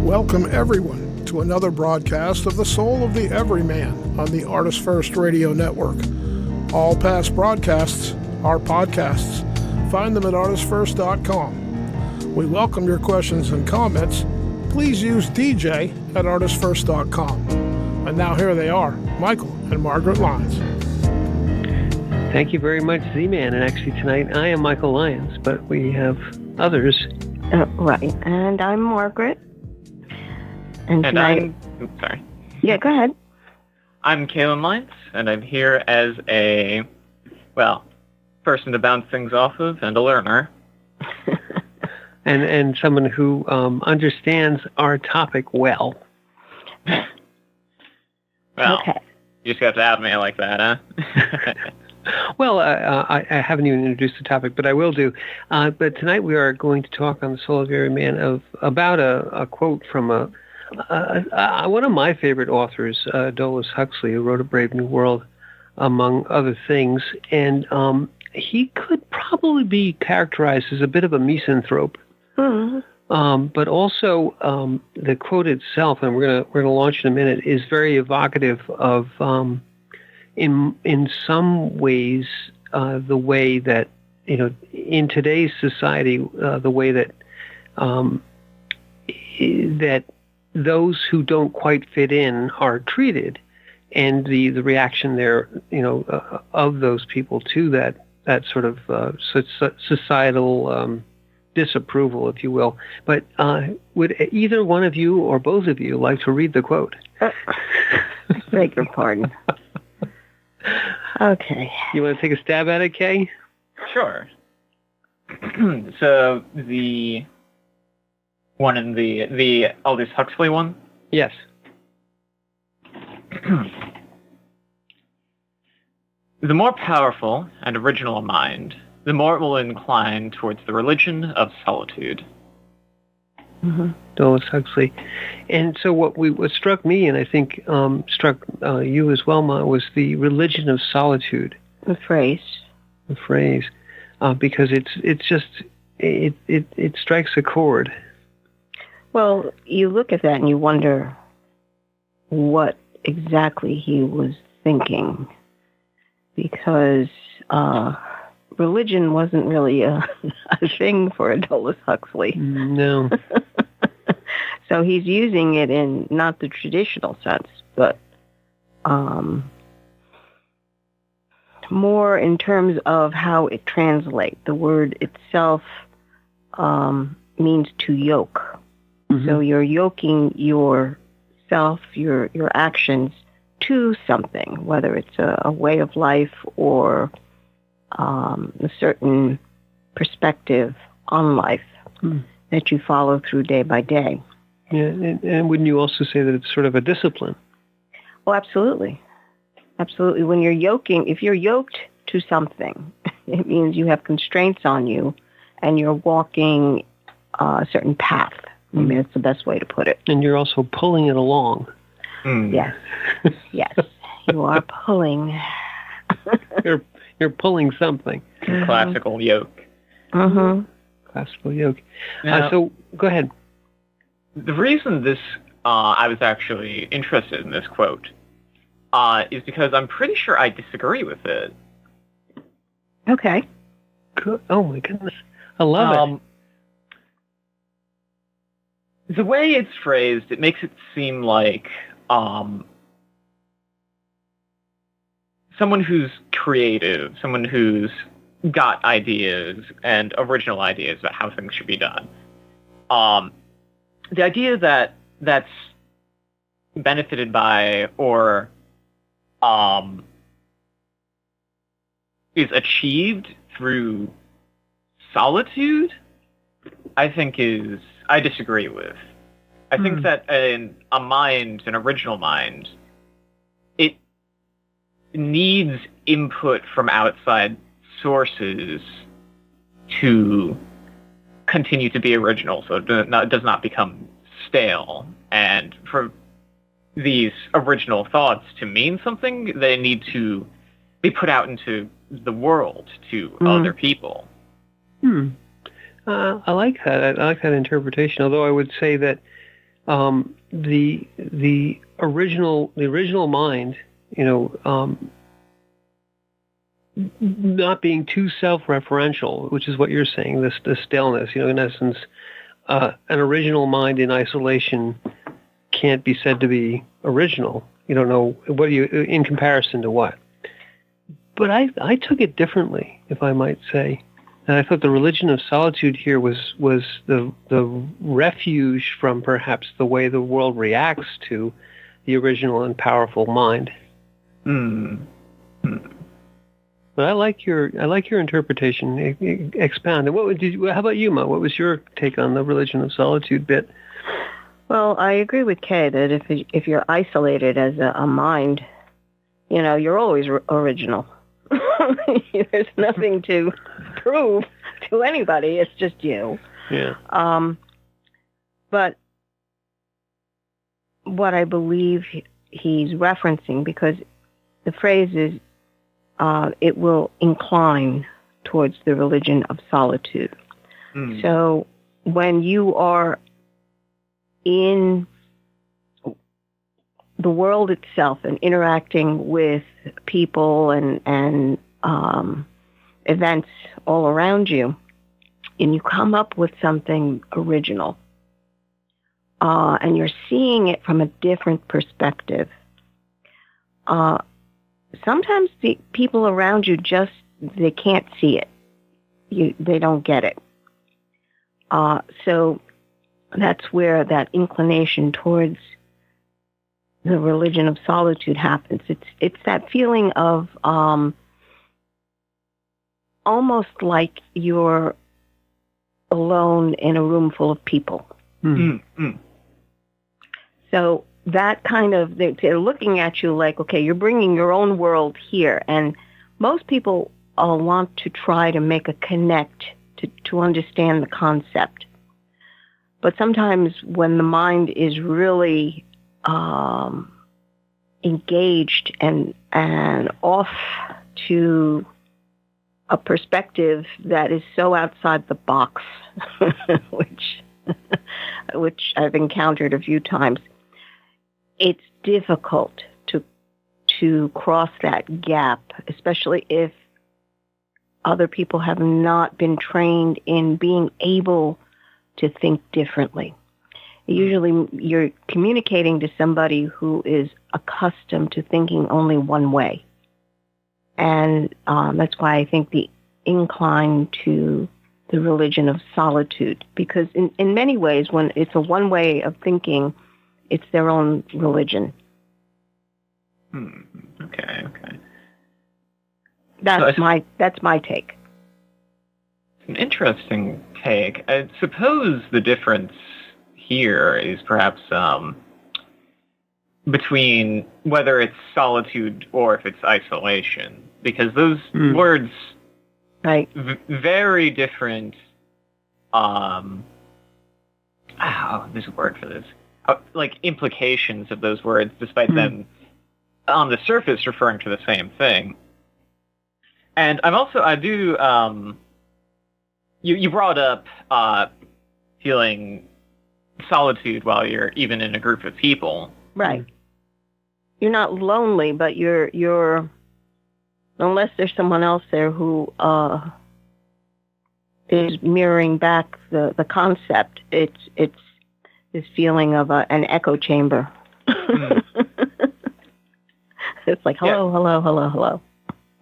Welcome everyone to another broadcast of The Soul of the Everyman on the ArtistFirst Radio Network. All past broadcasts are podcasts. Find them at artistfirst.com. We welcome your questions and comments. Please use DJ at artistfirst.com. And now here they are, Michael and Margaret Lyons. Thank you very much, Z-Man. And actually tonight I am Michael Lyons, but we have others. Right. And I'm Margaret. And tonight... sorry. Yeah, go ahead. I'm Kalen Lyons, and I'm here as a, person to bounce things off of and a learner. and someone who understands our topic well. Well, okay. You just got to out me like that, huh? Well, I haven't even introduced the topic, but I will do. But tonight we are going to talk on the Soul of EveryMan about a quote from one of my favorite authors, Aldous Huxley, who wrote A Brave New World, among other things. And he could probably be characterized as a bit of a misanthrope. Mm-hmm. But also the quote itself, and we're gonna launch in a minute, is very evocative of in some ways the way that in today's society the way that that those who don't quite fit in are treated, and the reaction there of those people to that sort of societal disapproval, if you will. But would either one of you or both of you like to read the quote? Beg your pardon. Okay. You want to take a stab at it, Kay? Sure. So the one in the Aldous Huxley one? Yes. The more powerful and original a mind, the more it will incline towards the religion of solitude. Mm-hmm. Aldous Huxley. And so what struck me, and I think struck you as well, Ma, was the religion of solitude. The phrase. Because it strikes a chord. Well, you look at that and you wonder what exactly he was thinking, because religion wasn't really a thing for Aldous Huxley. No. So he's using it in not the traditional sense, but more in terms of how it translates. The word itself means to yoke. Mm-hmm. So you're yoking yourself, your actions to something, whether it's a way of life or a certain perspective on life that you follow through day by day. Yeah, and wouldn't you also say that it's sort of a discipline? Oh, absolutely. Absolutely. When you're yoking, if you're yoked to something, it means you have constraints on you and you're walking a certain path. I mean, it's the best way to put it. And you're also pulling it along. Yes. Yes. You are pulling. You're pulling something. Classical yoke. Mm-hmm. Classical yoke. Now, so go ahead. The reason I was actually interested in this quote is because I'm pretty sure I disagree with it. Okay. Good. Oh my goodness. I love it. The way it's phrased, it makes it seem like someone who's creative, someone who's got ideas and original ideas about how things should be done. The idea that that's benefited by or is achieved through solitude, I disagree with. I think that an original mind, it needs input from outside sources to continue to be original, so it does not become stale. And for these original thoughts to mean something, they need to be put out into the world to other people. I like that. I like that interpretation, although I would say that the original mind, not being too self-referential, which is what you're saying, the stillness, in essence, an original mind in isolation can't be said to be original. You don't know in comparison to what. But I took it differently, if I might say. And I thought the religion of solitude here was the refuge from perhaps the way the world reacts to the original and powerful mind. But I like your interpretation. Expound. And how about you, Ma? What was your take on the religion of solitude bit? Well, I agree with Kay that if you're isolated as a mind, you're always original. There's nothing to prove to anybody. It's just you. Yeah. But what I believe he's referencing, because the phrase is, it will incline towards the religion of solitude. So when you are in the world itself and interacting with people and events all around you, and you come up with something original, and you're seeing it from a different perspective, sometimes the people around you they can't see it. They don't get it. So that's where that inclination towards the religion of solitude happens. It's that feeling of almost like you're alone in a room full of people. So that kind of, they're looking at you like, okay, you're bringing your own world here. And most people want to try to make a connect to understand the concept. But sometimes when the mind is really engaged and off to a perspective that is so outside the box, which I've encountered a few times, it's difficult to cross that gap, especially if other people have not been trained in being able to think differently. Usually you're communicating to somebody who is accustomed to thinking only one way. And that's why I think the incline to the religion of solitude, because in many ways, when it's a one way of thinking, it's their own religion. Okay. That's my take. It's an interesting take. I suppose the difference here is perhaps between whether it's solitude or if it's isolation, because those words, right, very different. There's a word for this. Like implications of those words, despite them on the surface referring to the same thing. And you brought up feeling solitude while you're even in a group of people. Right. You're not lonely, but you're unless there's someone else there who is mirroring back the concept. It's this feeling of an echo chamber. It's like hello.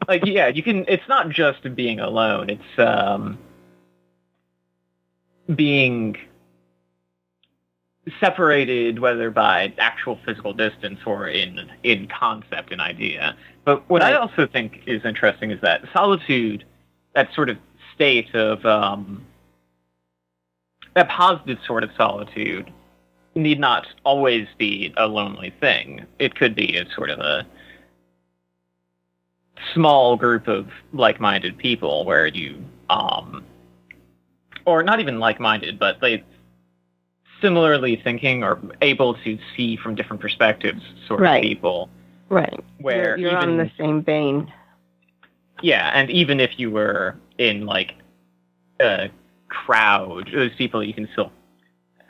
Like, yeah, you can. It's not just being alone. It's being separated, whether by actual physical distance or in concept and idea. But what I also think is interesting is that solitude, that sort of state of that positive sort of solitude, need not always be a lonely thing. It could be a sort of a small group of like-minded people where you, or not even like-minded, but they similarly thinking or able to see from different perspectives sort of people. Right. Where you're on the same vein. Yeah, and even if you were in like a crowd, those people you can still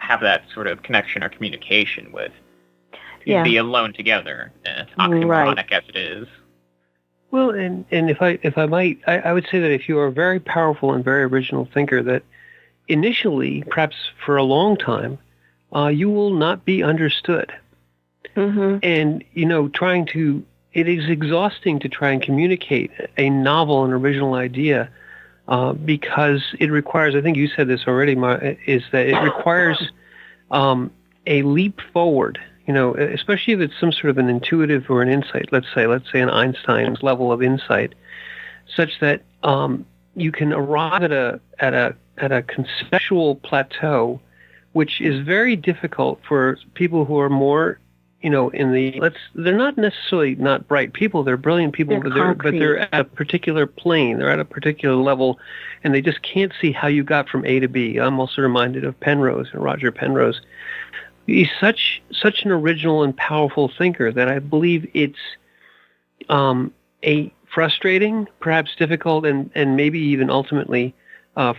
have that sort of connection or communication with. Yeah. Be alone together, oxymoronic as it is. Well, and if I might, I would say that if you are a very powerful and very original thinker, that initially, perhaps for a long time, you will not be understood. Mm-hmm. And, it is exhausting to try and communicate a novel and original idea because it requires, I think you said this already, is that it requires a leap forward, especially if it's some sort of an intuitive or an insight, let's say an Einstein's level of insight, such that you can arrive at a conceptual plateau, which is very difficult for people who are more, they're not necessarily not bright people, they're brilliant people, but they're at a particular plane, they're at a particular level, and they just can't see how you got from A to B. I'm also reminded of Penrose and Roger Penrose. He's such an original and powerful thinker that I believe it's a frustrating, perhaps difficult, and maybe even ultimately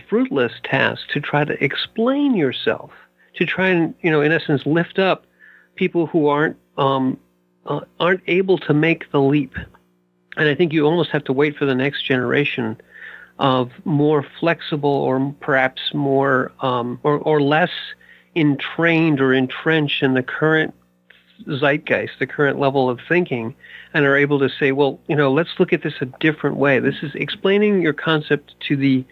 fruitless task to try to explain yourself, to try and, in essence, lift up people who aren't able to make the leap. And I think you almost have to wait for the next generation of more flexible or perhaps more or less entrained or entrenched in the current zeitgeist, the current level of thinking, and are able to say, well, let's look at this a different way. This is explaining your concept to the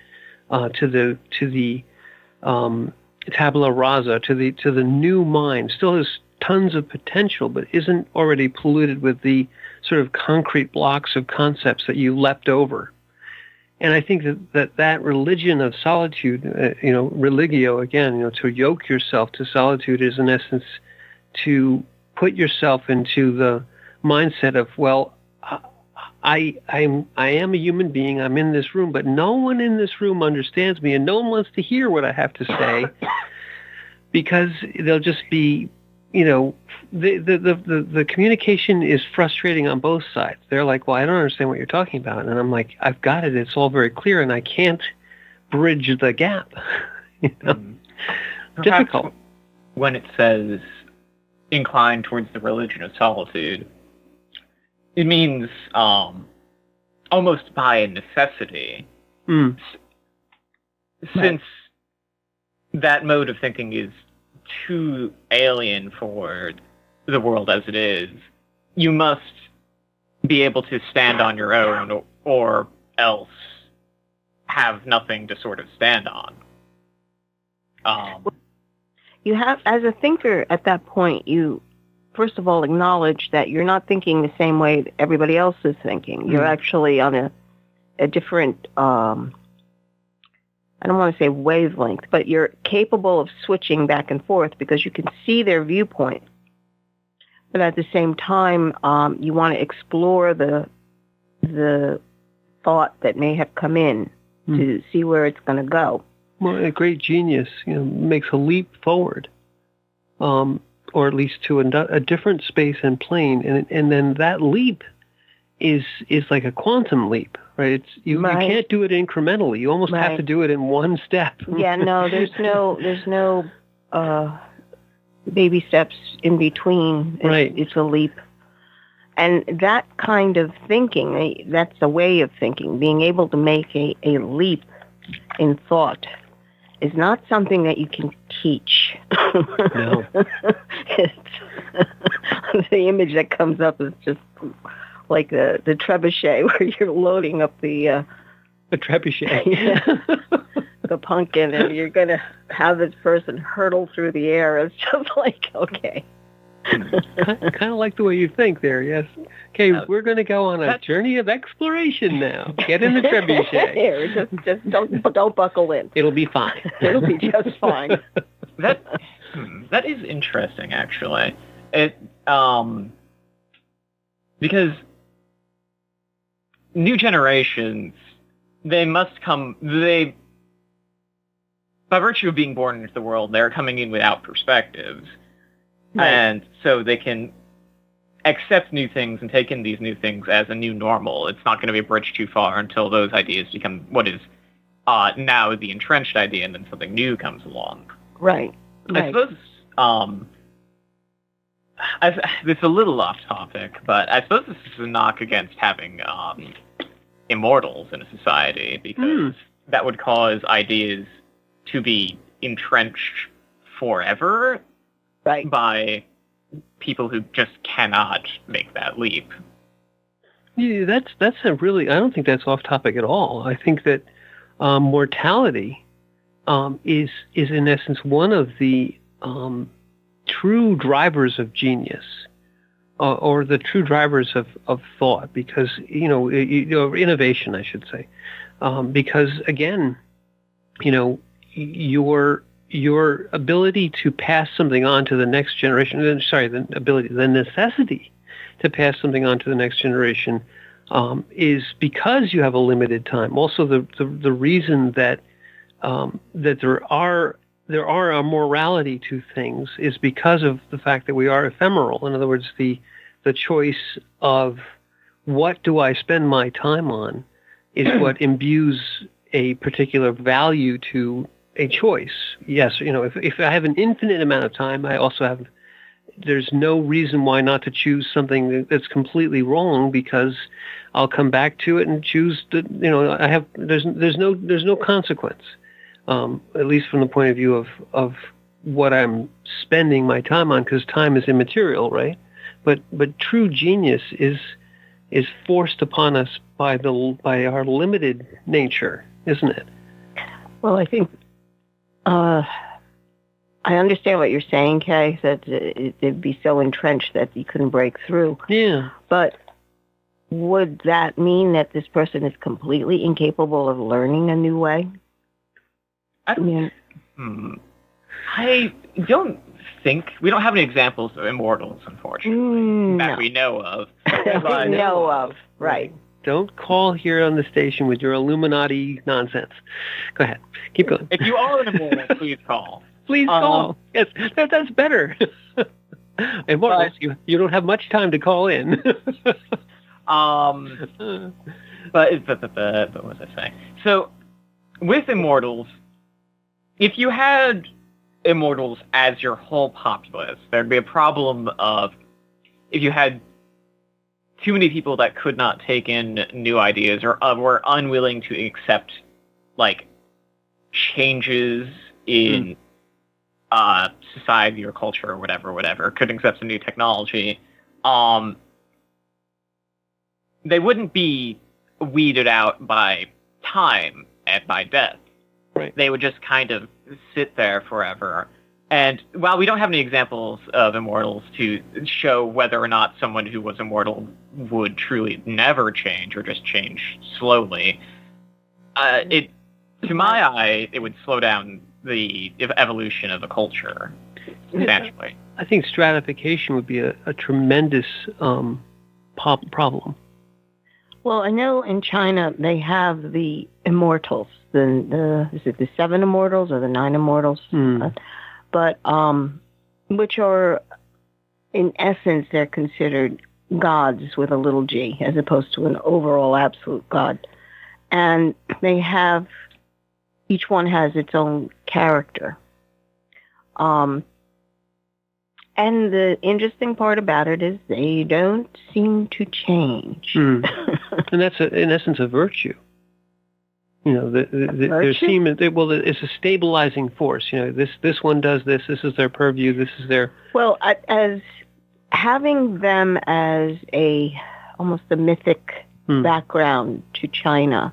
tabula rasa, to the new mind. Still has tons of potential, but isn't already polluted with the sort of concrete blocks of concepts that you leapt over. And I think that religion of solitude, religio again, to yoke yourself to solitude is in essence to put yourself into the mindset of, well, I am a human being. I'm in this room, but no one in this room understands me, and no one wants to hear what I have to say because they'll just be, the communication is frustrating on both sides. They're like, well, I don't understand what you're talking about, and I'm like, I've got it. It's all very clear, and I can't bridge the gap. Difficult. When it says incline towards the religion of solitude, it means almost by necessity, since that mode of thinking is too alien for the world as it is. You must be able to stand on your own, or else have nothing to sort of stand on. You have, as a thinker at that point, you first of all acknowledge that you're not thinking the same way that everybody else is thinking. You're actually on a different, I don't want to say wavelength, but you're capable of switching back and forth because you can see their viewpoint. But at the same time, you want to explore the thought that may have come in to see where it's going to go. Well, a great genius, makes a leap forward, or at least to a different space and plane, and then that leap is like a quantum leap, right? You can't do it incrementally. You almost have to do it in one step. Yeah, no, there's no baby steps in between. It's a leap. And that kind of thinking, that's a way of thinking, being able to make a leap in thought is not something that you can teach. No. The image that comes up is just like the trebuchet where you're loading up the trebuchet. The pumpkin, and you're going to have this person hurtle through the air. It's just like, okay. Kind of like the way you think there, yes. Okay, we're going to go on a journey of exploration now. Get in the trebuchet. Here, just don't buckle in. It'll be fine. It'll be just fine. That is interesting, actually. Because new generations, by virtue of being born into the world, they're coming in without perspectives. Right. And so they can accept new things and take in these new things as a new normal. It's not going to be a bridge too far until those ideas become what is now the entrenched idea, and then something new comes along. Right. I suppose this is a little off topic, but I suppose this is a knock against having immortals in a society, because that would cause ideas to be entrenched forever by people who just cannot make that leap. Yeah, that's a really, I don't think that's off topic at all. I think that mortality is in essence one of the true drivers of genius, or the true drivers of thought, because innovation, I should say, because again, your ability to pass something on to the next generation, the necessity to pass something on to the next generation is because you have a limited time. Also, the reason that there are a morality to things is because of the fact that we are ephemeral. In other words, the choice of what do I spend my time on is what imbues a particular value to a choice. Yes, if I have an infinite amount of time, I also have. There's no reason why not to choose something that's completely wrong, because I'll come back to it and choose the. There's no consequence. At least from the point of view of what I'm spending my time on, because time is immaterial, right? But true genius is forced upon us by our limited nature, isn't it? Well, I think I understand what you're saying, Kay, that it'd be so entrenched that you couldn't break through. Yeah. But would that mean that this person is completely incapable of learning a new way? I don't think we don't have any examples of immortals, unfortunately, that we know of. Right. Don't call here on the station with your Illuminati nonsense. Go ahead. Keep going. If you are an immortal, please call. Please call. Yes, that's better. Immortals, you don't have much time to call in. But what was I saying? So, with immortals, if you had immortals as your whole populace, there'd be a problem of if you had too many people that could not take in new ideas or were unwilling to accept changes in society or culture or whatever, couldn't accept a new technology, they wouldn't be weeded out by time and by death. Right. They would just kind of sit there forever. And while we don't have any examples of immortals to show whether or not someone who was immortal would truly never change or just change slowly, to my eye, it would slow down the evolution of the culture substantially. I think stratification would be a tremendous problem. Well, I know in China they have the immortals. Is it the 7 immortals or the 9 immortals? But which are, in essence, they're considered gods with a little g, as opposed to an overall absolute god. And each one has its own character. And the interesting part about it is they don't seem to change. And that's, in essence, a virtue. It's a stabilizing force. This one does this. This is their purview. This is their. Well, as having them as almost a mythic background to China,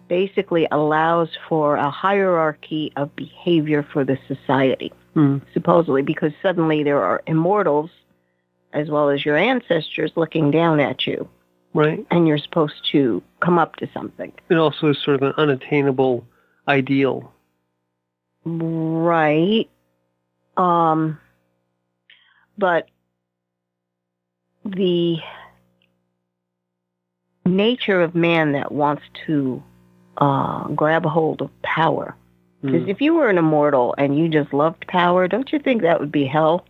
basically allows for a hierarchy of behavior for the society. Supposedly, because suddenly there are immortals, as well as your ancestors, looking down at you. Right. And you're supposed to come up to something. It also is sort of an unattainable ideal. Right. But the nature of man that wants to grab a hold of power. Because if you were an immortal and you just loved power, don't you think that would be hell?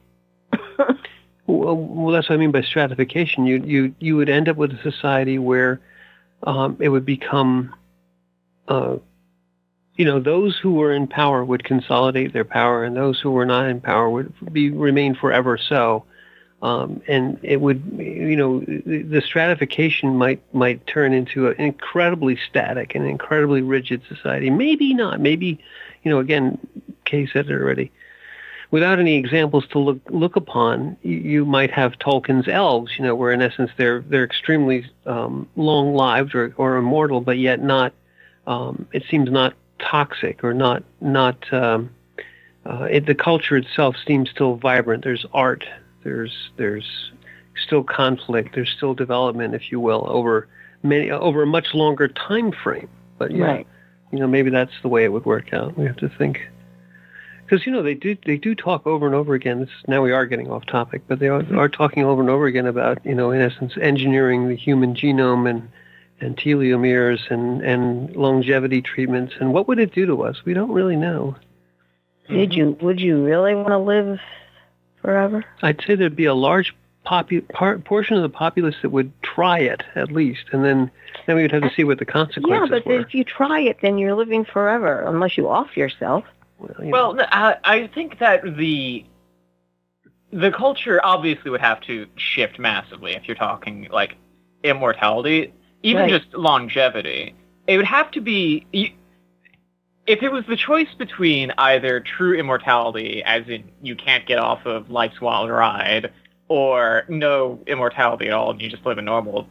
Well, that's what I mean by stratification. You would end up with a society where it would become those who were in power would consolidate their power, and those who were not in power would remain forever so. And it would, the stratification might turn into an incredibly static and incredibly rigid society. Maybe not. Maybe, again, Kay said it already. Without any examples to look upon, you might have Tolkien's elves, where in essence they're extremely long-lived or immortal, but yet not. It seems not toxic or not. The culture itself seems still vibrant. There's art. There's still conflict. There's still development, if you will, over a much longer time frame. But right. Maybe that's the way it would work out. We have to think, because they do talk over and over again. Now we are getting off topic, but they are talking over and over again about in essence engineering the human genome and telomeres and longevity treatments. And what would it do to us? We don't really know. Would you really want to live forever? I'd say there'd be a large portion of the populace that would try it at least, and then we would have to see what the consequences were. Yeah, but if you try it, then you're living forever, unless you off yourself. Well, I think that the culture obviously would have to shift massively if you're talking like immortality, even just longevity. It would have to be. If it was the choice between either true immortality, as in you can't get off of life's wild ride, or no immortality at all and you just live a normal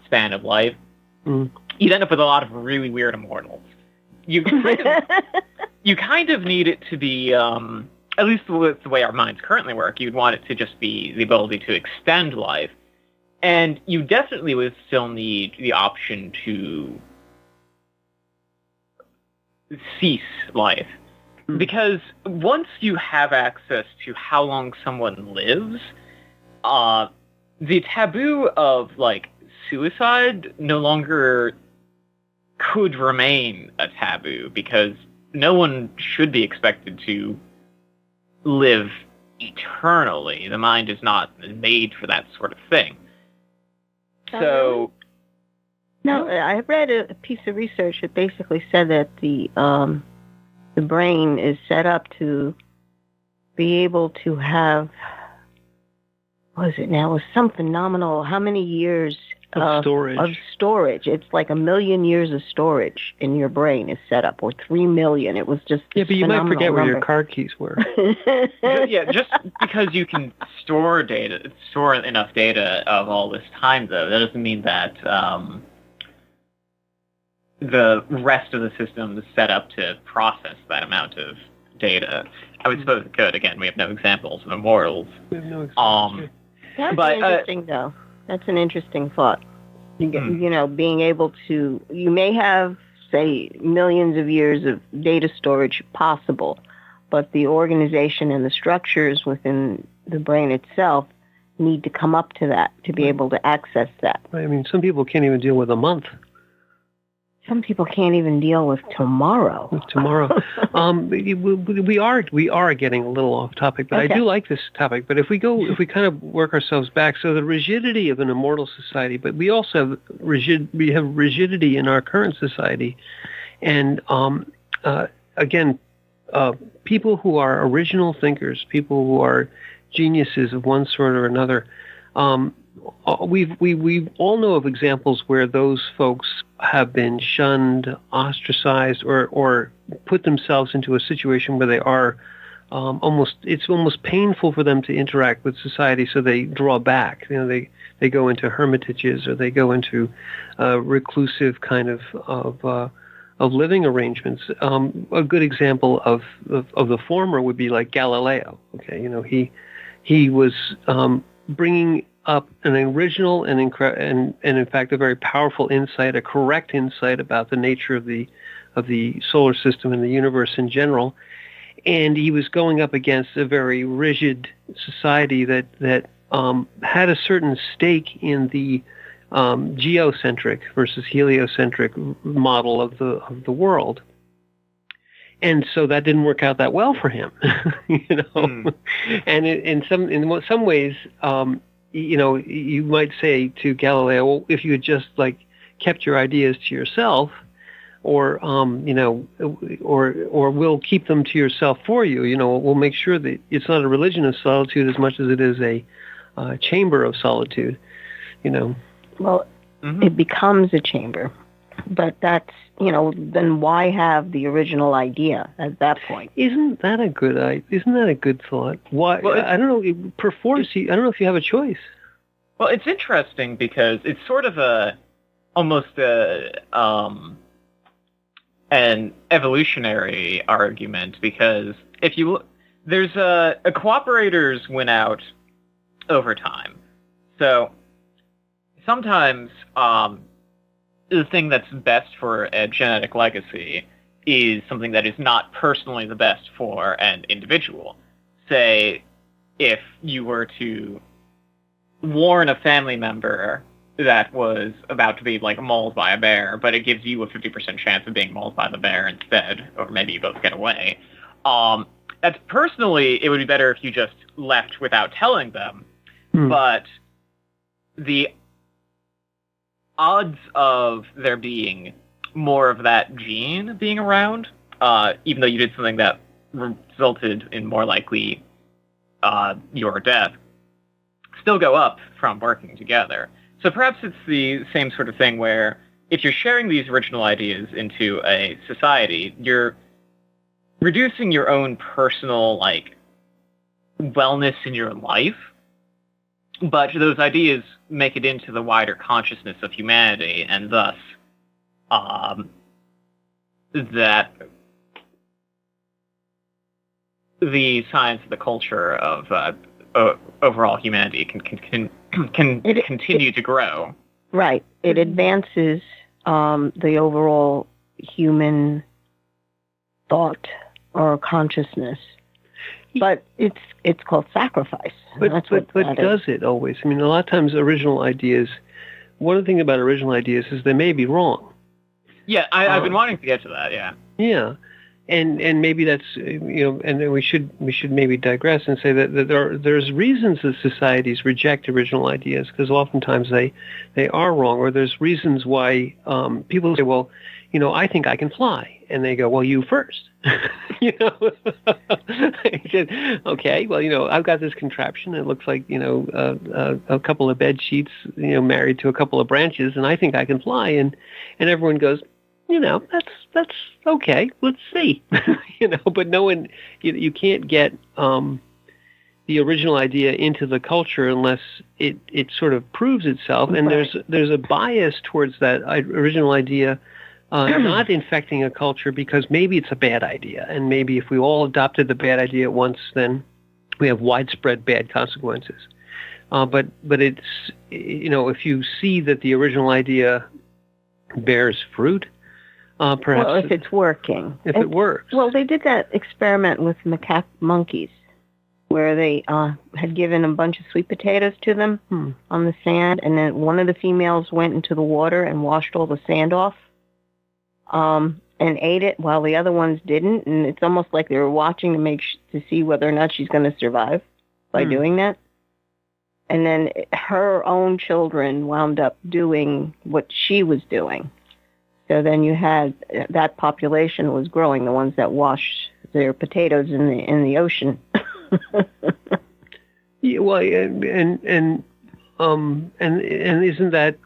span of life, you'd end up with a lot of really weird immortals. You kind of need it to be, at least with the way our minds currently work, you'd want it to just be the ability to extend life. And you definitely would still need the option to cease life, because once you have access to how long someone lives, the taboo of like suicide no longer could remain a taboo, because no one should be expected to live eternally. The mind is not made for that sort of thing. So no, I read a piece of research that basically said that the brain is set up to be able to have, what is it now? It was some phenomenal, how many years of storage. It's like 1 million years of storage in your brain is set up, or 3 million. It was just but you might forget where your car keys were. Just because you can store enough data of all this time, though, that doesn't mean that the rest of the system is set up to process that amount of data. I would suppose it could. Again, we have no examples of immortals. We have no examples. That's interesting, though. That's an interesting thought. Being able to, you may have, say, millions of years of data storage possible, but the organization and the structures within the brain itself need to come up to that to be able to access that. I mean, some people can't even deal with a month. Some people can't even deal with tomorrow. We are getting a little off topic, but okay. I do like this topic. But if we kind of work ourselves back, so the rigidity of an immortal society, but we also have rigidity in our current society, and again, people who are original thinkers, people who are geniuses of one sort or another. We all know of examples where those folks have been shunned, ostracized, or put themselves into a situation where they are it's almost painful for them to interact with society, so they draw back. They go into hermitages, or they go into reclusive kind of living arrangements. A good example of the former would be like Galileo. Okay, he was bringing up an original and in fact a very powerful insight, a correct insight about the nature of the solar system and the universe in general, and he was going up against a very rigid society that had a certain stake in the geocentric versus heliocentric model of the world. And so that didn't work out that well for him, And in some ways, you might say to Galileo, well, if you had just kept your ideas to yourself, or or we'll keep them to yourself for you. We'll make sure that it's not a religion of solitude as much as it is a chamber of solitude. Well, it becomes a chamber, but that's then why have the original idea at that point? Isn't that a good thought? Why? Well, I don't know. Perforce. I don't know if you have a choice. Well, it's interesting because it's sort of almost an evolutionary argument, because if you look, there's cooperators win out over time. So sometimes the thing that's best for a genetic legacy is something that is not personally the best for an individual. Say, if you were to warn a family member that was about to be mauled by a bear, but it gives you a 50% chance of being mauled by the bear instead, or maybe you both get away. That's personally, it would be better if you just left without telling them. But the odds of there being more of that gene being around, even though you did something that resulted in more likely your death, still go up from working together. So perhaps it's the same sort of thing where if you're sharing these original ideas into a society, you're reducing your own personal wellness in your life, but those ideas make it into the wider consciousness of humanity, and thus that the science and the culture of overall humanity can continue to grow. Right. It advances the overall human thought or consciousness. But it's called sacrifice. But does it always? I mean, a lot of times original ideas, one thing about original ideas is they may be wrong. Yeah, I've been wanting to get to that, yeah. Yeah. And maybe that's, and then we should maybe digress and say that there's reasons that societies reject original ideas, because oftentimes they are wrong, or there's reasons why people say, well, I think I can fly. And they go, well, you first. Okay, well, I've got this contraption. It looks like, a couple of bed sheets, married to a couple of branches, and I think I can fly. And everyone goes, that's okay. Let's see. But no one, you can't get the original idea into the culture unless it sort of proves itself. And there's a bias towards that original idea not infecting a culture, because maybe it's a bad idea, and maybe if we all adopted the bad idea at once, then we have widespread bad consequences. But it's, if you see that the original idea bears fruit, perhaps... Well, if it's working. If it works. Well, they did that experiment with macaque monkeys, where they had given a bunch of sweet potatoes to them on the sand, and then one of the females went into the water and washed all the sand off, and ate it while the other ones didn't. And it's almost like they were watching to see whether or not she's going to survive by doing that. And then her own children wound up doing what she was doing. So then you had that population was growing, the ones that washed their potatoes in the ocean. Yeah, well, and isn't that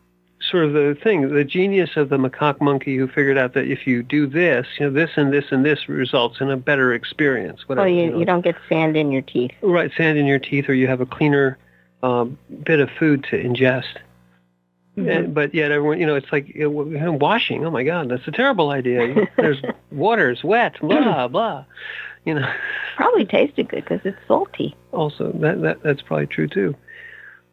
sort of the thing, the genius of the macaque monkey who figured out that if you do this, this and this and this results in a better experience. Whatever, you don't get sand in your teeth. Right, sand in your teeth, or you have a cleaner bit of food to ingest. Mm-hmm. But yet everyone, it's like washing. Oh my God, that's a terrible idea. There's water, it's wet, blah blah. Probably tasted good because it's salty. Also, that's probably true too.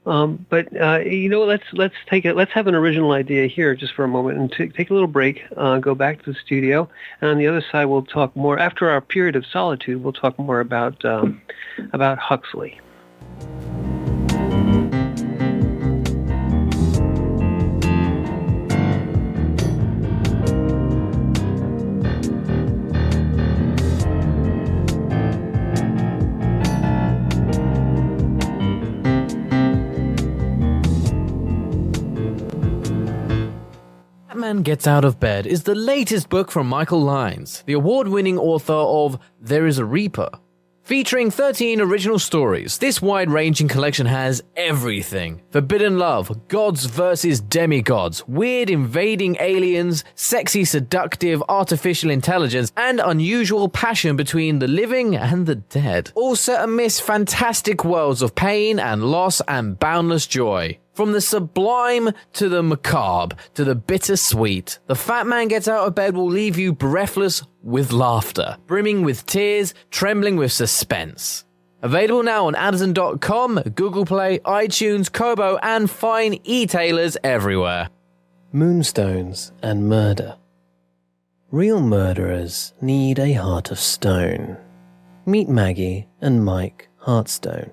But let's take it. Let's have an original idea here just for a moment and take a little break. Go back to the studio, and on the other side, we'll talk more. After our period of solitude, we'll talk more about Huxley. Man Gets Out of Bed is the latest book from Michael Lyons, the award-winning author of There is a Reaper. Featuring 13 original stories, this wide-ranging collection has everything. Forbidden love, gods versus demigods, weird invading aliens, sexy seductive artificial intelligence, and unusual passion between the living and the dead. All set amidst fantastic worlds of pain and loss and boundless joy. From the sublime to the macabre to the bittersweet, The Fat Man Gets Out of Bed will leave you breathless with laughter, brimming with tears, trembling with suspense. Available now on Amazon.com, Google Play, iTunes, Kobo, and fine e-tailers everywhere. Moonstones and murder. Real murderers need a heart of stone. Meet Maggie and Mike Heartstone,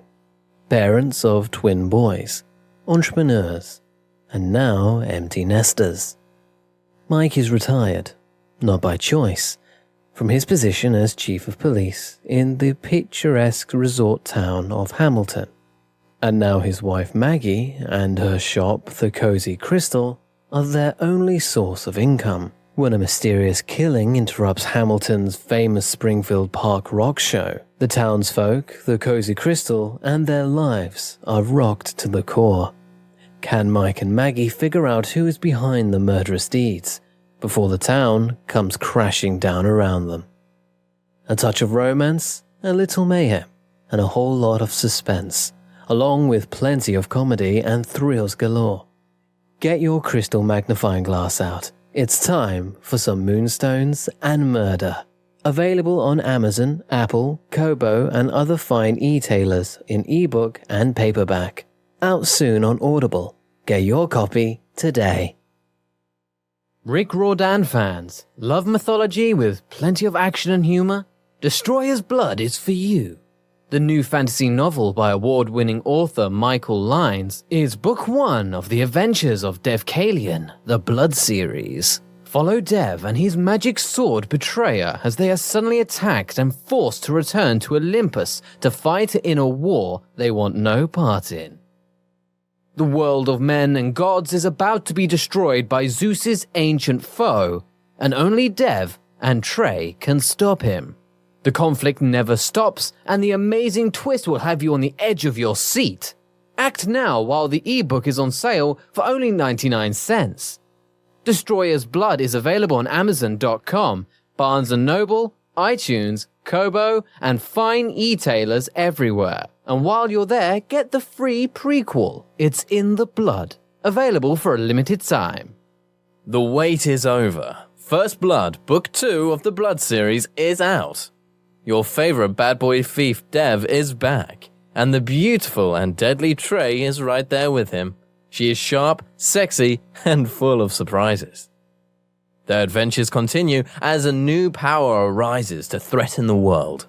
parents of twin boys, entrepreneurs, and now empty nesters. Mike is retired, not by choice, from his position as chief of police in the picturesque resort town of Hamilton. And now his wife Maggie and her shop, the Cozy Crystal, are their only source of income. When a mysterious killing interrupts Hamilton's famous Springfield Park rock show, the townsfolk, the Cozy Crystal, and their lives are rocked to the core. Can Mike and Maggie figure out who is behind the murderous deeds before the town comes crashing down around them? A touch of romance, a little mayhem, and a whole lot of suspense, along with plenty of comedy and thrills galore. Get your crystal magnifying glass out. It's time for some moonstones and murder. Available on Amazon, Apple, Kobo, and other fine e-tailers in ebook and paperback. Out soon on Audible. Get your copy today. Rick Riordan fans, love mythology with plenty of action and humor? Destroyer's Blood is for you. The new fantasy novel by award-winning author Michael Lyons is book 1 of the adventures of Dev Kalian, the Blood series. Follow Dev and his magic sword Betrayer as they are suddenly attacked and forced to return to Olympus to fight in a war they want no part in. The world of men and gods is about to be destroyed by Zeus's ancient foe, and only Dev and Trey can stop him. The conflict never stops, and the amazing twist will have you on the edge of your seat. Act now while the ebook is on sale for only 99 cents. Destroyer's Blood is available on Amazon.com, Barnes & Noble, iTunes, Kobo, and fine e-tailers everywhere. And while you're there, get the free prequel, It's in the Blood, available for a limited time. The wait is over. First Blood, Book 2 of the Blood series is out. Your favorite bad boy thief Dev is back, and the beautiful and deadly Trey is right there with him. She is sharp, sexy, and full of surprises. Their adventures continue as a new power arises to threaten the world.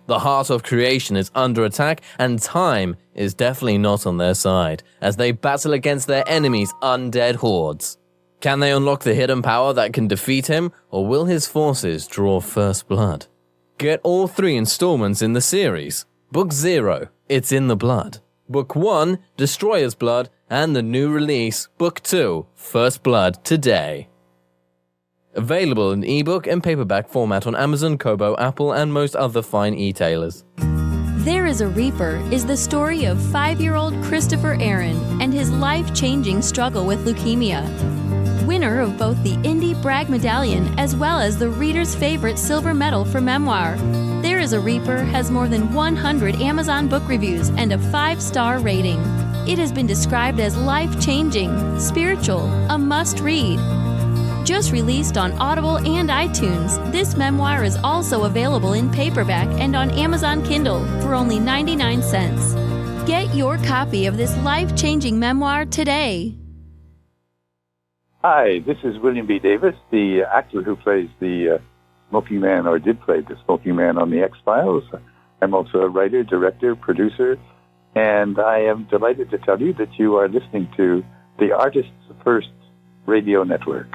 The heart of creation is under attack, and time is definitely not on their side as they battle against their enemies' undead hordes. Can they unlock the hidden power that can defeat him, or will his forces draw first blood? Get all 3 installments in the series. Book 0, It's in the Blood. Book 1, Destroyer's Blood, and the new release, Book 2, First Blood, today. Available in ebook and paperback format on Amazon, Kobo, Apple, and most other fine e-tailers. There is a Reaper is the story of 5-year-old Christopher Aaron and his life-changing struggle with leukemia. Winner of both the Indie Bragg Medallion as well as the reader's favorite silver medal for memoir, There is a Reaper has more than 100 Amazon book reviews and a 5-star rating. It has been described as life-changing, spiritual, a must-read. Just released on Audible and iTunes, this memoir is also available in paperback and on Amazon Kindle for only 99 cents. Get your copy of this life-changing memoir today. Hi, this is William B. Davis, the actor who plays the Smoking Man, or did play the Smoking Man on The X-Files. I'm also a writer, director, producer, and I am delighted to tell you that you are listening to the ArtistFirst radio network.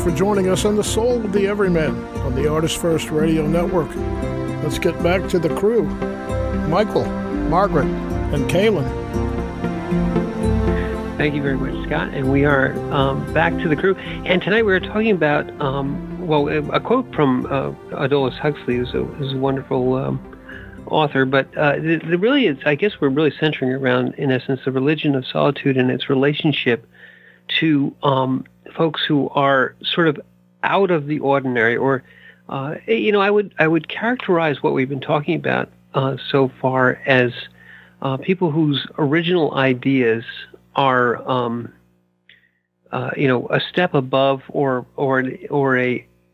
for joining us on The Soul of the Everyman on the ArtistFirst Radio Network. Let's get back to the crew. Michael, Margaret, and Kaylin. Thank you very much, Scott. And we are back to the crew. And tonight we are talking about, a quote from Aldous Huxley, who's a wonderful author. But really, it's, I guess we're really centering around, in essence, the religion of solitude and its relationship to folks who are sort of out of the ordinary. Or, I would characterize what we've been talking about so far as people whose original ideas are, a step above or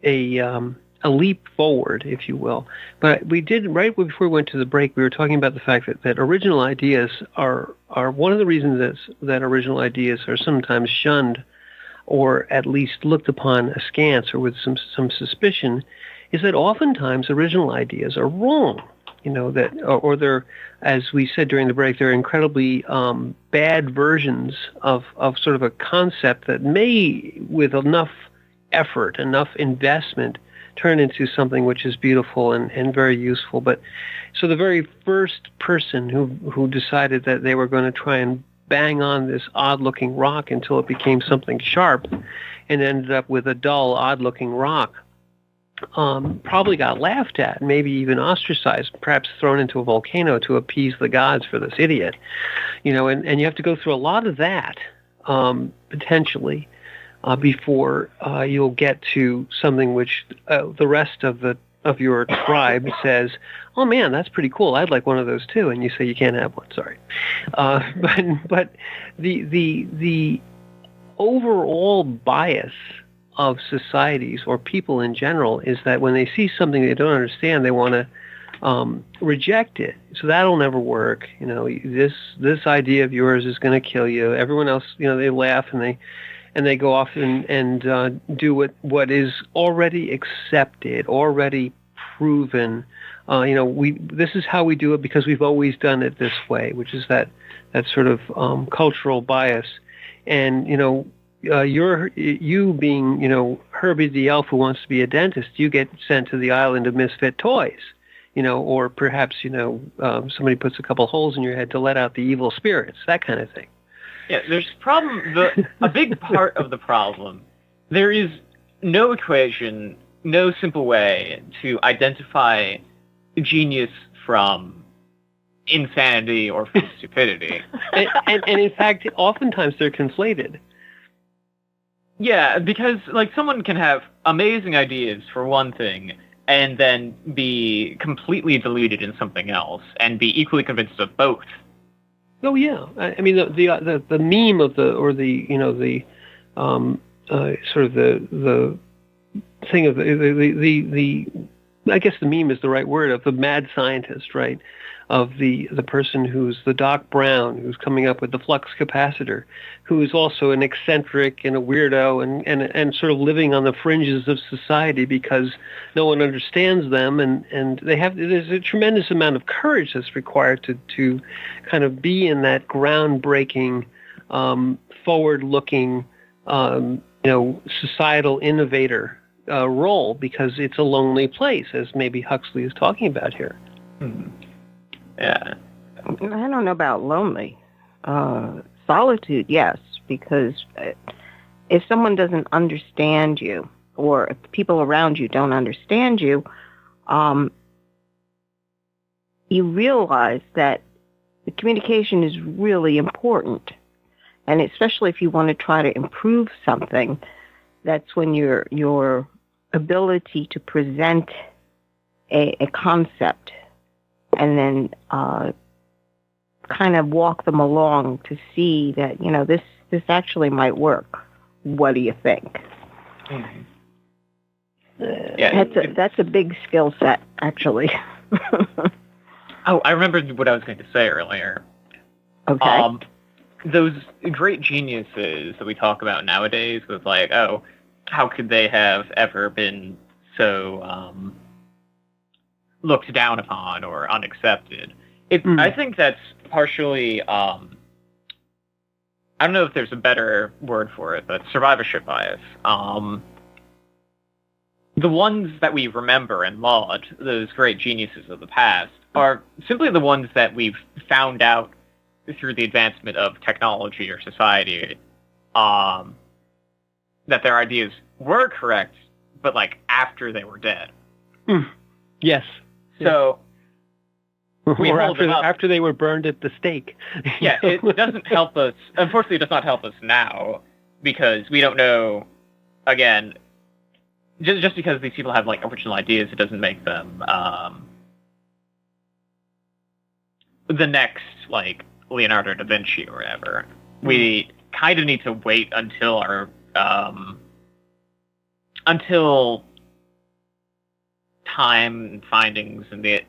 a leap forward, if you will. But we did, right before we went to the break, we were talking about the fact that original ideas are one of the reasons that original ideas are sometimes shunned, or at least looked upon askance or with some suspicion, is that oftentimes original ideas are wrong. Or they're, as we said during the break, they're incredibly bad versions of sort of a concept that may, with enough effort, enough investment, turn into something which is beautiful and very useful. But so the very first person who decided that they were going to try and bang on this odd-looking rock until it became something sharp and ended up with a dull, odd-looking rock, probably got laughed at, maybe even ostracized, perhaps thrown into a volcano to appease the gods for this idiot. And you have to go through a lot of that, potentially, before you'll get to something which the rest of your tribe says, "Oh man, that's pretty cool. I'd like one of those too." And you say you can't have one. Sorry, but the overall bias of societies or people in general is that when they see something they don't understand, they want to reject it. So that'll never work. This idea of yours is going to kill you. Everyone else, they laugh and they go off and do what is already accepted, already proven. This is how we do it because we've always done it this way, which is that sort of cultural bias. And you being Herbie the elf who wants to be a dentist, you get sent to the island of misfit toys. Or perhaps somebody puts a couple holes in your head to let out the evil spirits, that kind of thing. Yeah, there's a big part of the problem. There is no equation, no simple way to identify genius from insanity or from stupidity. And in fact, oftentimes they're conflated. Yeah, because someone can have amazing ideas for one thing and then be completely deluded in something else and be equally convinced of both. Oh yeah, I mean the meme of the sort of the thing of the I guess the meme is the right word, of the mad scientist, right? Of the person who's the Doc Brown, who's coming up with the flux capacitor, who is also an eccentric and a weirdo and sort of living on the fringes of society because no one understands them, and there's a tremendous amount of courage that's required to kind of be in that groundbreaking, forward-looking, societal innovator role, because it's a lonely place, as maybe Huxley is talking about here. Mm-hmm. Yeah. I don't know about lonely. Solitude, yes, because if someone doesn't understand you, or if people around you don't understand you, you realize that the communication is really important. And especially if you want to try to improve something, that's when your ability to present a concept and then kind of walk them along to see that, this actually might work. What do you think? Mm-hmm. That's a big skill set, actually. Oh, I remembered what I was going to say earlier. Okay. Those great geniuses that we talk about nowadays with how could they have ever been so looked down upon or unaccepted? I think that's partially, I don't know if there's a better word for it, but survivorship bias. the ones that we remember and laud, those great geniuses of the past, are simply the ones that we've found out through the advancement of technology or society, that their ideas were correct, but like after they were dead. Yes. So we or hold them up. after they were burned at the stake. Yeah, it doesn't help us. Unfortunately, it does not help us now because we don't know. Again, just because these people have like original ideas, it doesn't make them the next like Leonardo da Vinci or whatever. We kind of need to wait until our until time and findings and the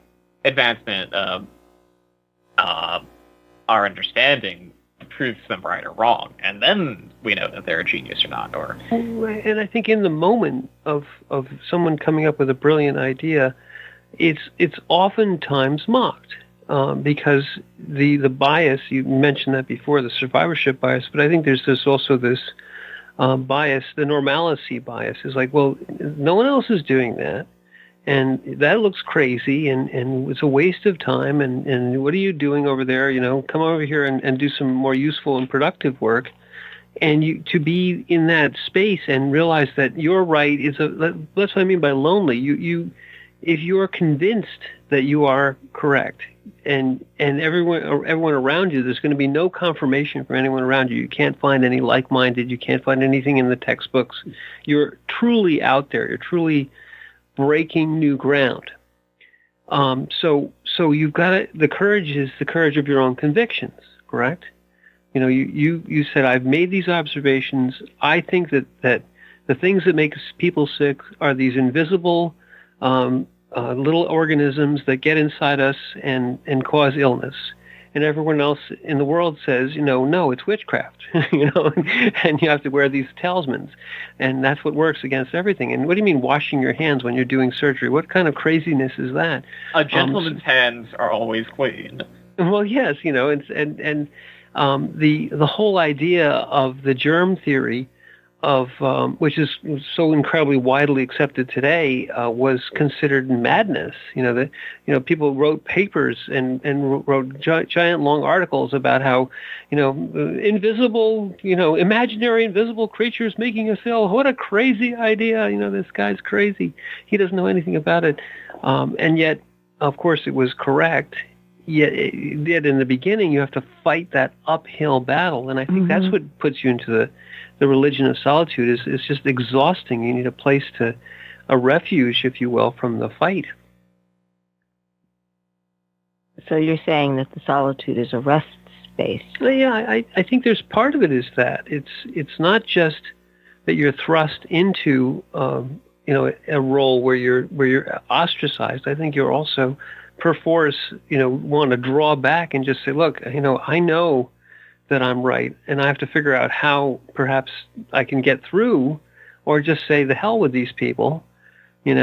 advancement of our understanding proves them right or wrong, and then we know that they're a genius or not. Or and I think in the moment of someone coming up with a brilliant idea, it's oftentimes mocked because the bias, you mentioned that before, the survivorship bias, but I think there's also this bias, the normalcy bias, is like, well, no one else is doing that. And that looks crazy, and it's a waste of time, and what are you doing over there? Come over here and do some more useful and productive work. And to be in that space and realize that you're right that's what I mean by lonely. If you're convinced that you are correct, and everyone around you, there's going to be no confirmation from anyone around you. You can't find any like-minded. You can't find anything in the textbooks. You're truly out there. You're truly breaking new ground. So you've got the courage is the courage of your own convictions, correct? You said, I've made these observations. I think that the things that make people sick are these invisible little organisms that get inside us and cause illness. And everyone else in the world says, no, it's witchcraft, and you have to wear these talismans. And that's what works against everything. And what do you mean washing your hands when you're doing surgery? What kind of craziness is that? A gentleman's hands are always clean. Well, yes, and the whole idea of the germ theory of which is so incredibly widely accepted today, was considered madness. People wrote papers and wrote giant long articles about how, invisible, imaginary invisible creatures making us ill. What a crazy idea! This guy's crazy. He doesn't know anything about it, and yet, of course, it was correct. Yet in the beginning, you have to fight that uphill battle, and I think that's what puts you into the religion of solitude. Is just exhausting. You need a refuge, if you will, from the fight. So you're saying that the solitude is a rest space? Well, yeah, I think there's part of it is that it's not just that you're thrust into a role where you're ostracized. I think you're also perforce, want to draw back and just say, look, I know that I'm right, and I have to figure out how perhaps I can get through, or just say, the hell with these people, let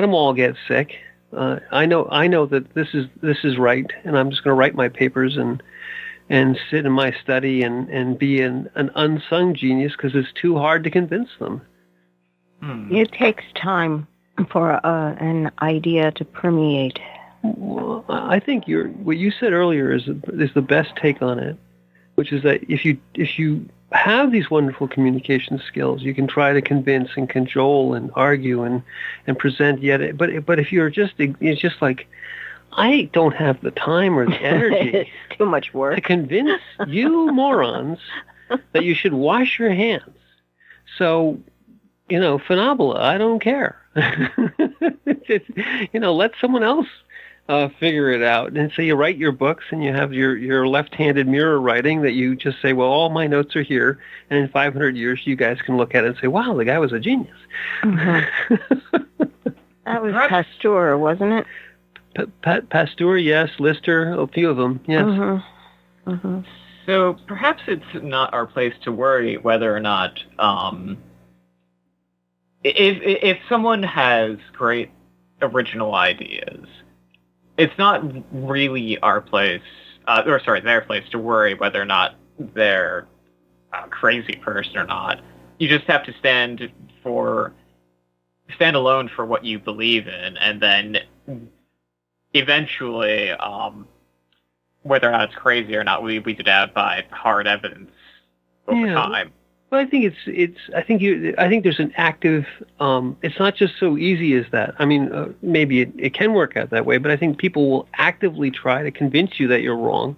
them all get sick. I know that this is right, and I'm just going to write my papers and sit in my study and be an unsung genius because it's too hard to convince them. It takes time for an idea to permeate. Well, I think what you said earlier is the best take on it, which is that if you have these wonderful communication skills, you can try to convince and cajole and argue and present. But if it's just like, I don't have the time or the energy. It's too much work to convince you morons that you should wash your hands. So, phenomenal. I don't care. Let someone else figure it out. And so you write your books and you have your left-handed mirror writing that you just say, well, all my notes are here. And in 500 years, you guys can look at it and say, wow, the guy was a genius. That was Pasteur, wasn't it? Pasteur, yes. Lister, a few of them, yes. So perhaps it's not our place to worry whether or not, if someone has great original ideas, it's not really our place, their place to worry whether or not they're a crazy person or not. You just have to stand for stand alone for what you believe in, and then eventually, whether or not it's crazy or not, we weed it out by hard evidence over time. Well, I think I think there's an active. It's not just so easy as that. I mean, maybe it can work out that way, but I think people will actively try to convince you that you're wrong.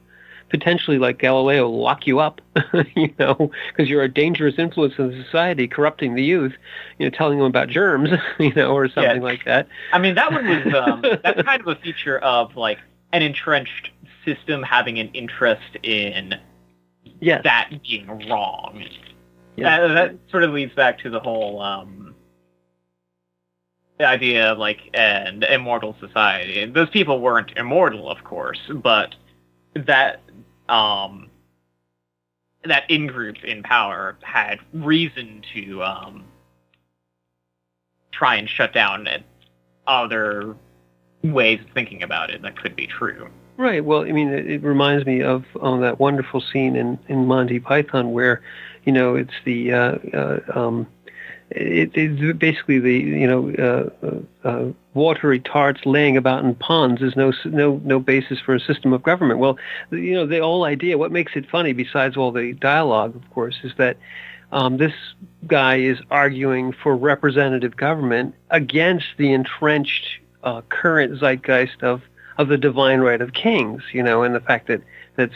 Potentially, like Galileo, lock you up, because you're a dangerous influence in society, corrupting the youth, telling them about germs, or something like that. I mean, that one was that's kind of a feature of like an entrenched system having an interest in that being wrong. Yeah. That sort of leads back to the whole the idea of like an immortal society. Those people weren't immortal, of course, but that that in-group in power had reason to try and shut down other ways of thinking about it that could be true. Right. Well, I mean, it reminds me of that wonderful scene in Monty Python where, it's the it's basically the watery tarts laying about in ponds. There's no basis for a system of government. Well, the whole idea, what makes it funny, besides all the dialogue, of course, is that this guy is arguing for representative government against the entrenched current zeitgeist of the divine right of kings, and the fact that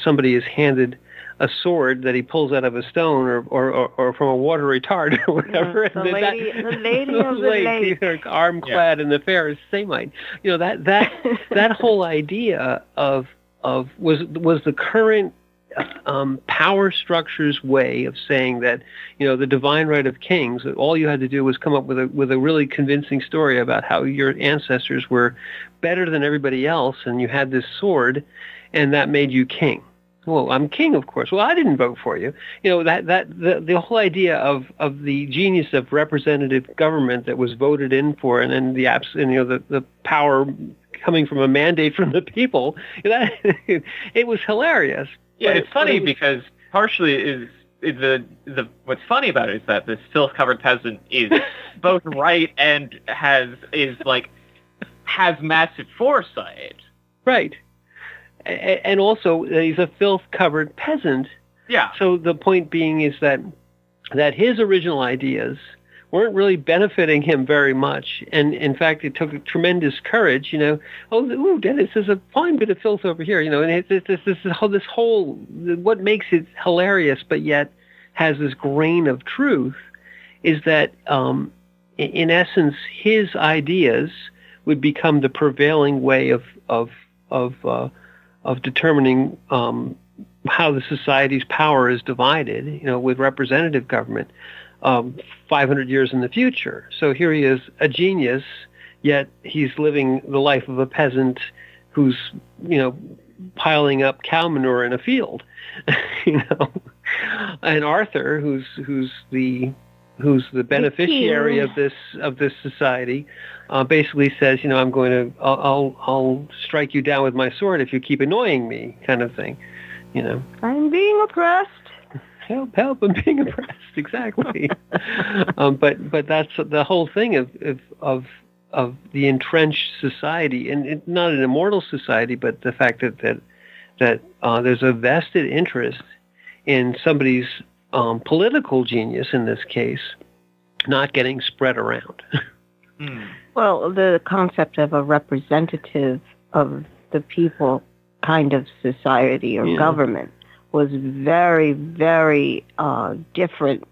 somebody is handed a sword that he pulls out of a stone or from a watery tart or whatever. Yes, the lady of the lake. Arm clad in the fairest Samite. That whole idea of was the current power structure's way of saying that, the divine right of kings, all you had to do was come up with a really convincing story about how your ancestors were better than everybody else, and you had this sword, and that made you king. Well, I'm king, of course. Well, I didn't vote for you. The whole idea of the genius of representative government that was voted in for, and then the power coming from a mandate from the people, it was hilarious. Yeah, it's funny because partially is the what's funny about it is that this filth-covered peasant is both right and has massive foresight. Right. And also, he's a filth-covered peasant. Yeah. So the point being is that his original ideas weren't really benefiting him very much, and in fact, it took tremendous courage. Dennis, there's a fine bit of filth over here. And this whole what makes it hilarious, but yet has this grain of truth, is that in essence, his ideas would become the prevailing way of determining how the society's power is divided, with representative government 500 years in the future. So here he is, a genius, yet he's living the life of a peasant who's, piling up cow manure in a field, And Arthur, who's the beneficiary of this society, basically says, I'll strike you down with my sword if you keep annoying me, kind of thing, I'm being oppressed. Help! I'm being oppressed. Exactly. But that's the whole thing of the entrenched society, and not an immortal society, but the fact that there's a vested interest in somebody's political genius, in this case, not getting spread around. Well, the concept of a representative of the people kind of society or government was very, very different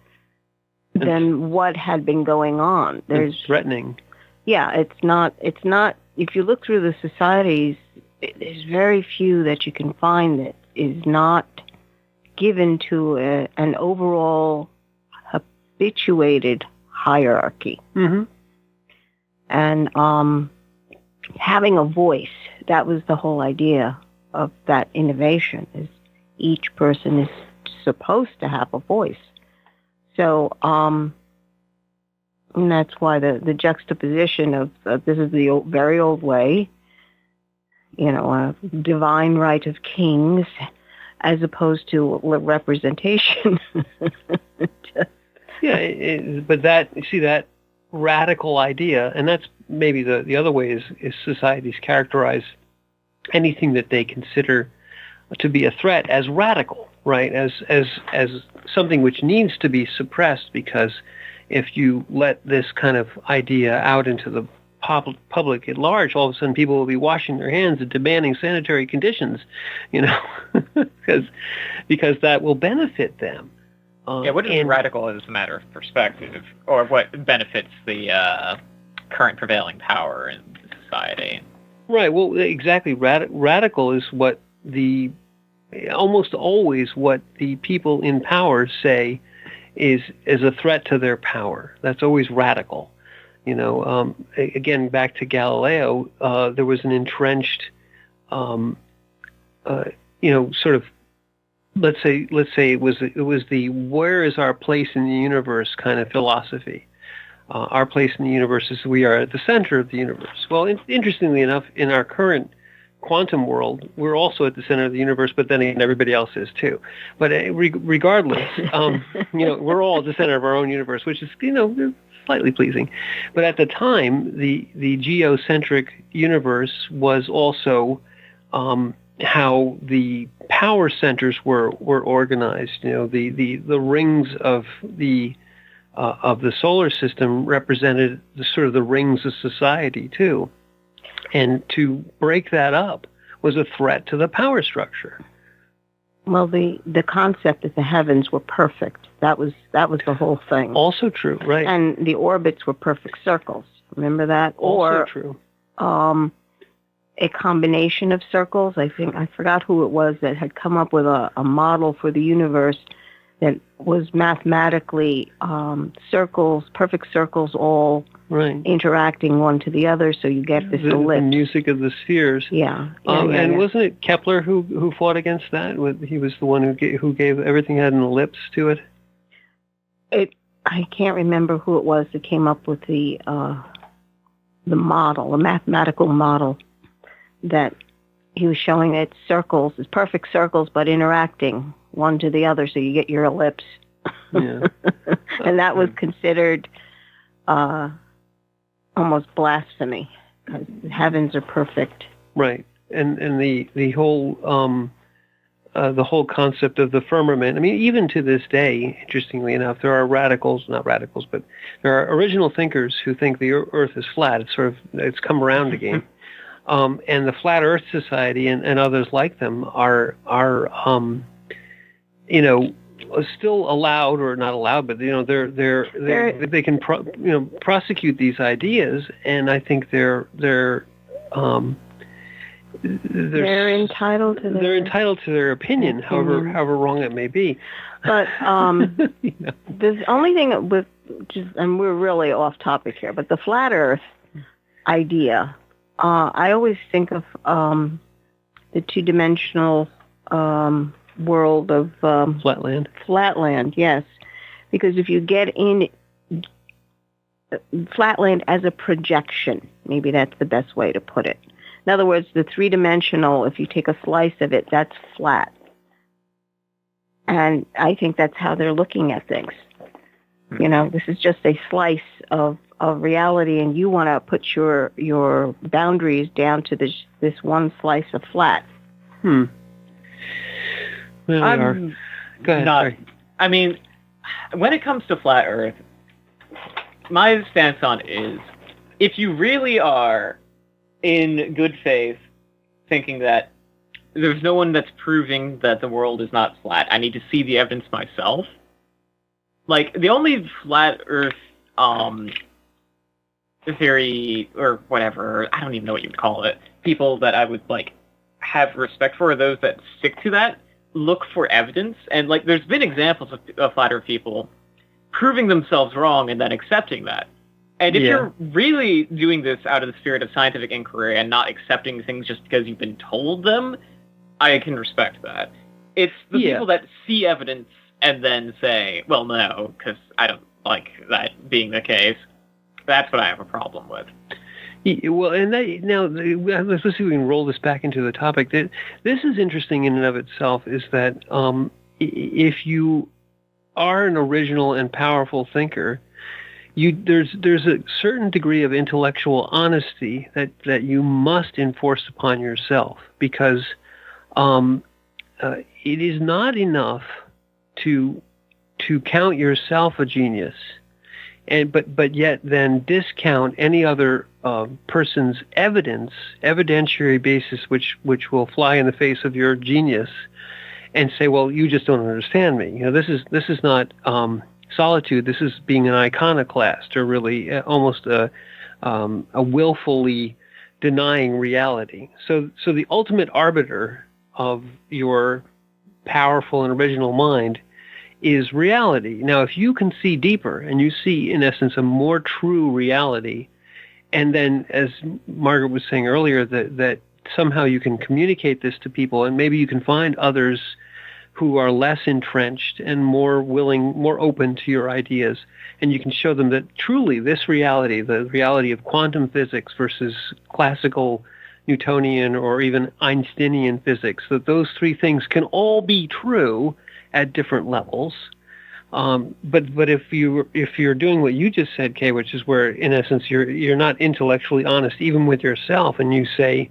than what had been going on. It's threatening. Yeah, it's not, if you look through the societies, there's very few that you can find that is not given to an overall habituated hierarchy. Mm-hmm. And having a voice, that was the whole idea of that innovation, is each person is supposed to have a voice. So, and that's why the juxtaposition of this is the very old way, a divine right of kings, as opposed to representation. Yeah, but that radical idea, and that's maybe the other way is societies characterize anything that they consider to be a threat as radical, right? As something which needs to be suppressed, because if you let this kind of idea out into the public at large, all of a sudden people will be washing their hands and demanding sanitary conditions, because that will benefit them. What is radical as a matter of perspective, or what benefits the current prevailing power in society? Right. Well, exactly. Radical is what almost always what the people in power say is a threat to their power. That's always radical. Again, back to Galileo, there was an entrenched, sort of, let's say it was the where is our place in the universe kind of philosophy. Our place in the universe is we are at the center of the universe. Well, interestingly enough, in our current quantum world, we're also at the center of the universe, but then again, everybody else is too. But regardless, we're all at the center of our own universe, which is, slightly pleasing. But at the time, the geocentric universe was also how the power centers were organized. The rings of the solar system represented the rings of society too. And to break that up was a threat to the power structure. Well, the concept that the heavens were perfect, that was the whole thing. Also true, right. And the orbits were perfect circles. Remember that? Also true. A combination of circles. I forgot who it was that had come up with a model for the universe that was mathematically circles, perfect circles, all interacting one to the other, so you get this ellipse. The music of the spheres. Yeah. And wasn't it Kepler who fought against that? He was the one who gave everything had an ellipse to it. I can't remember who it was that came up with the model, the mathematical model, that he was showing that circles is perfect circles, but interacting one to the other, so you get your ellipse. Yeah. And that was considered almost blasphemy, because the heavens are perfect. Right, and the whole concept of the firmament. I mean, even to this day, interestingly enough, there are not radicals, but there are original thinkers who think the Earth is flat. It's come around again. And the Flat Earth Society and others like them are still allowed, or not allowed, but they can prosecute these ideas, and I think they're entitled to their opinion, however wrong it may be. But the only thing and we're really off topic here, but the flat Earth idea, I always think of the two-dimensional world of Flatland. Flatland, yes, because if you get in Flatland as a projection, maybe that's the best way to put it. In other words, the three-dimensional, if you take a slice of it, that's flat. And I think that's how they're looking at things. This is just a slice of reality, and you want to put your boundaries down to this one slice of flat. Well, Go ahead. Sorry. I mean, when it comes to flat Earth, my stance on it is, if you really are in good faith thinking that there's no one that's proving that the world is not flat, I need to see the evidence myself. Like, the only flat Earth theory, or whatever, I don't even know what you'd call it, people that I would, have respect for are those that stick to that, look for evidence, and, there's been examples of flat Earth people proving themselves wrong and then accepting that. And if you're really doing this out of the spirit of scientific inquiry and not accepting things just because you've been told them, I can respect that. It's the people that see evidence and then say, well, no, because I don't like that being the case. That's what I have a problem with. Well, and let's see if we can roll this back into the topic. This is interesting in and of itself, is that if you are an original and powerful thinker, there's a certain degree of intellectual honesty that you must enforce upon yourself, because it is not enough to count yourself a genius, but yet then discount any other person's evidentiary basis which will fly in the face of your genius, and say, well, you just don't understand me. This is not solitude. This is being an iconoclast, or really almost a willfully denying reality. So the ultimate arbiter of your powerful and original mind is reality. Now, if you can see deeper and you see, in essence, a more true reality, and then, as Margaret was saying earlier, that somehow you can communicate this to people, and maybe you can find others who are less entrenched and more willing, more open to your ideas, and you can show them that truly this reality, the reality of quantum physics versus classical Newtonian or even Einsteinian physics, that those three things can all be true at different levels. But if you're doing what you just said, Kay, which is where, in essence, you're not intellectually honest even with yourself, and you say,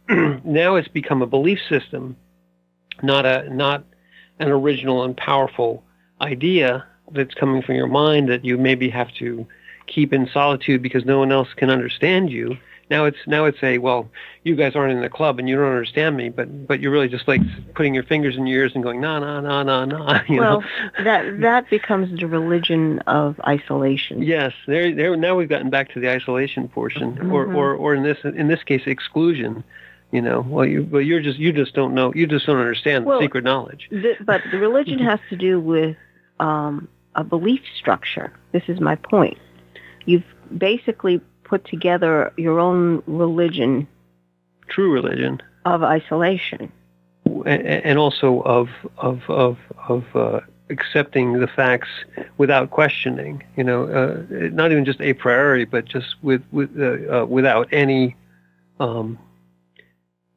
now it's become a belief system, not an original and powerful idea that's coming from your mind that you maybe have to keep in solitude because no one else can understand you. Now it's a, well, you guys aren't in the club and you don't understand me, but you're really just like putting your fingers in your ears and going, nah. Well, that becomes the religion of isolation. Yes, there. Now we've gotten back to the isolation portion, or in this case, exclusion. Well, you just don't know. You just don't understand the secret knowledge. But the religion has to do with a belief structure. This is my point. You've basically put together your own religion, true religion of isolation, and also of accepting the facts without questioning. Not even just a priori, but just without any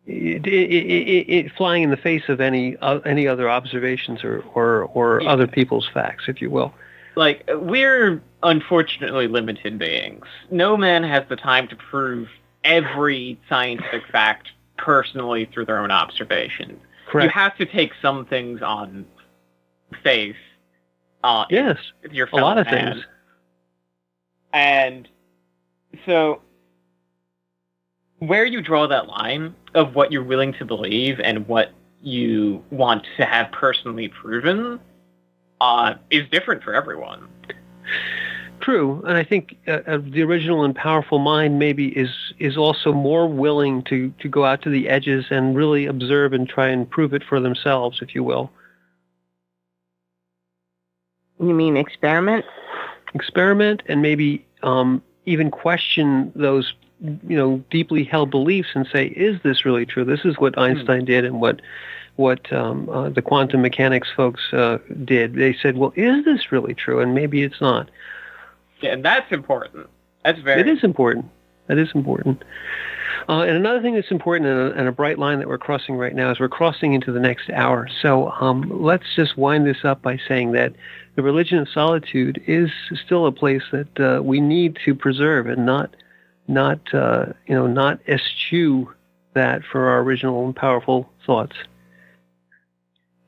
it flying in the face of any other observations or other people's facts, if you will. Like, we're unfortunately limited beings. No man has the time to prove every scientific fact personally through their own observation. Correct. You have to take some things on faith. Yes, your a lot of man. things. And so, where you draw that line of what you're willing to believe and what you want to have personally proven is different for everyone. True, and I think the original and powerful mind maybe is also more willing to go out to the edges and really observe and try and prove it for themselves, if you will. You mean experiment? Experiment, and maybe even question those deeply held beliefs and say, is this really true? This is what Einstein did and what the quantum mechanics folks did. They said, well, is this really true? And maybe it's not. Yeah, and that's important. It is important. That is important. And another thing that's important, and a bright line that we're crossing right now, is we're crossing into the next hour. So let's just wind this up by saying that the religion of solitude is still a place that we need to preserve and not eschew that for our original and powerful thoughts.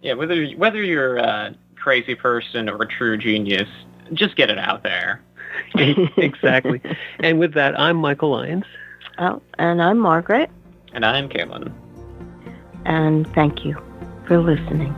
Yeah, whether you're a crazy person or a true genius, just get it out there. Exactly. And with that, I'm Michael Lyons. Oh, and I'm Margaret. And I'm Caitlin. And thank you for listening.